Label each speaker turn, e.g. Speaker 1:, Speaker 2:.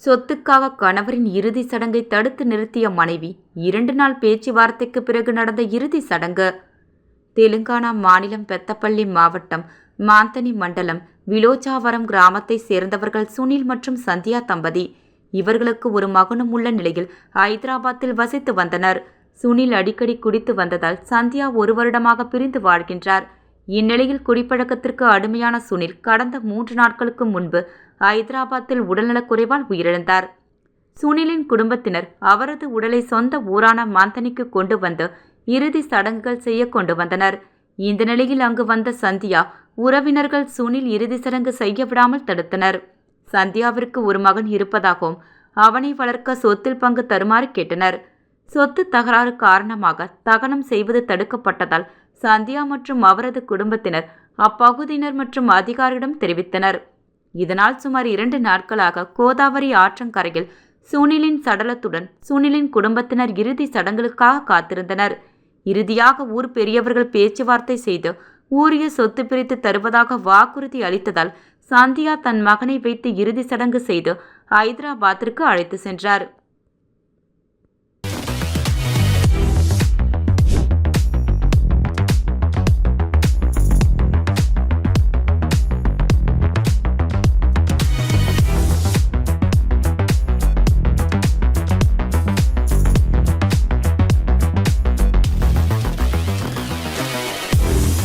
Speaker 1: சொத்துக்காக கணவரின் இறுதி சடங்கை தடுத்து நிறுத்திய மனைவி. 2 நாள் பேச்சுவார்த்தைக்கு பிறகு நடந்த இறுதி சடங்கு. தெலுங்கானா மாநிலம் பெத்தப்பள்ளி மாவட்டம் மாந்தனி மண்டலம் விலோச்சாவரம் கிராமத்தை சேர்ந்தவர்கள் சுனில் மற்றும் சந்தியா தம்பதி. இவர்களுக்கு ஒரு மகனும் உள்ள நிலையில் ஐதராபாத்தில் வசித்து வந்தனர். சுனில் அடிக்கடி குடித்து வந்ததால் சந்தியா 1 வருடமாக பிரிந்து வாழ்கின்றார். இந்நிலையில் குடிப்பழக்கத்திற்கு அடிமையான சுனில் கடந்த 3 நாட்களுக்கு முன்பு ஐதராபாத்தில் உடல்நலக்குறைவால் உயிரிழந்தார். சுனிலின் குடும்பத்தினர் அவரது உடலை சொந்த ஊரான மாந்தனிக்கு கொண்டு வந்து இறுதி சடங்குகள் செய்ய கொண்டு வந்தனர். இந்த நிலையில் அங்கு வந்த சந்தியா உறவினர்கள் சுனில் இறுதி சடங்கு செய்ய விடாமல் தடுத்தனர். சந்தியாவிற்கு ஒரு மகன் இருப்பதாகவும் அவனை வளர்க்க சொத்தில் பங்கு தருமாறு கேட்டனர். சொத்து தகராறு காரணமாக தகனம் செய்வது தடுக்கப்பட்டதால் சந்தியா மற்றும் அவரது குடும்பத்தினர் அப்பகுதியினர் மற்றும் அதிகாரியிடம் தெரிவித்தனர். இதனால் சுமார் 2 நாட்களாக கோதாவரி ஆற்றங்கரையில் சுனிலின் சடலத்துடன் சுனிலின் குடும்பத்தினர் இறுதி சடங்குகளுக்காக காத்திருந்தனர். இறுதியாக ஊர் பெரியவர்கள் பேச்சுவார்த்தை செய்து ஊரிய சொத்து பிரித்து தருவதாக வாக்குறுதி அளித்ததால் சந்தியா தன் மகனை வைத்து இறுதி சடங்கு செய்து ஐதராபாத்திற்கு அழைத்து சென்றார்.